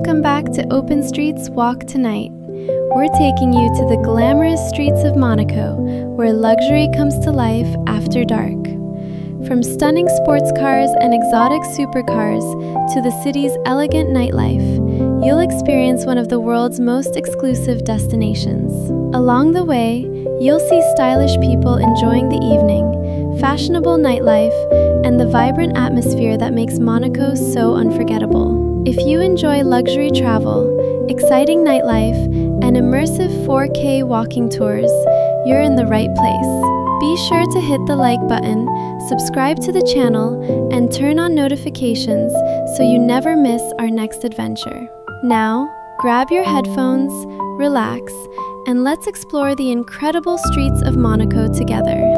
Welcome back to Open Streets Walk Tonight. We're taking you to the glamorous streets of Monaco, where luxury comes to life after dark. From stunning sports cars and exotic supercars to the city's elegant nightlife, you'll experience one of the world's most exclusive destinations. Along the way, you'll see stylish people enjoying the evening, fashionable nightlife, and the vibrant atmosphere that makes Monaco so unforgettable. If you enjoy luxury travel, exciting nightlife, and immersive 4K walking tours, you're in the right place. Be sure to hit the like button, subscribe to the channel, and turn on notifications so you never miss our next adventure. Now, grab your headphones, relax, and let's explore the incredible streets of Monaco together.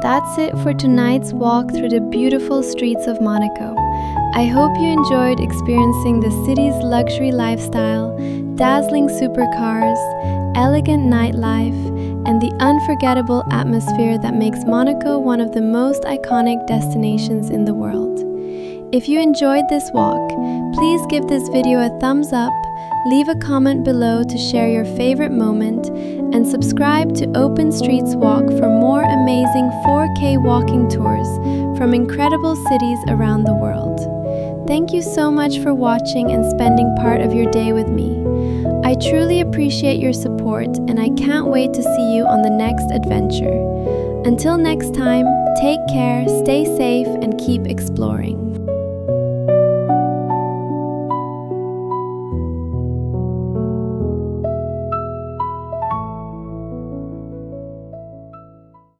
That's it for tonight's walk through the beautiful streets of Monaco. I hope you enjoyed experiencing the city's luxury lifestyle, dazzling supercars, elegant nightlife, and the unforgettable atmosphere that makes Monaco one of the most iconic destinations in the world. If you enjoyed this walk, please give this video a thumbs up, leave a comment below to share your favorite moment, and subscribe to Open Streets Walk for more amazing 4K walking tours from incredible cities around the world. Thank you so much for watching and spending part of your day with me. I truly appreciate your support, and I can't wait to see you on the next adventure. Until next time, take care, stay safe, and keep exploring.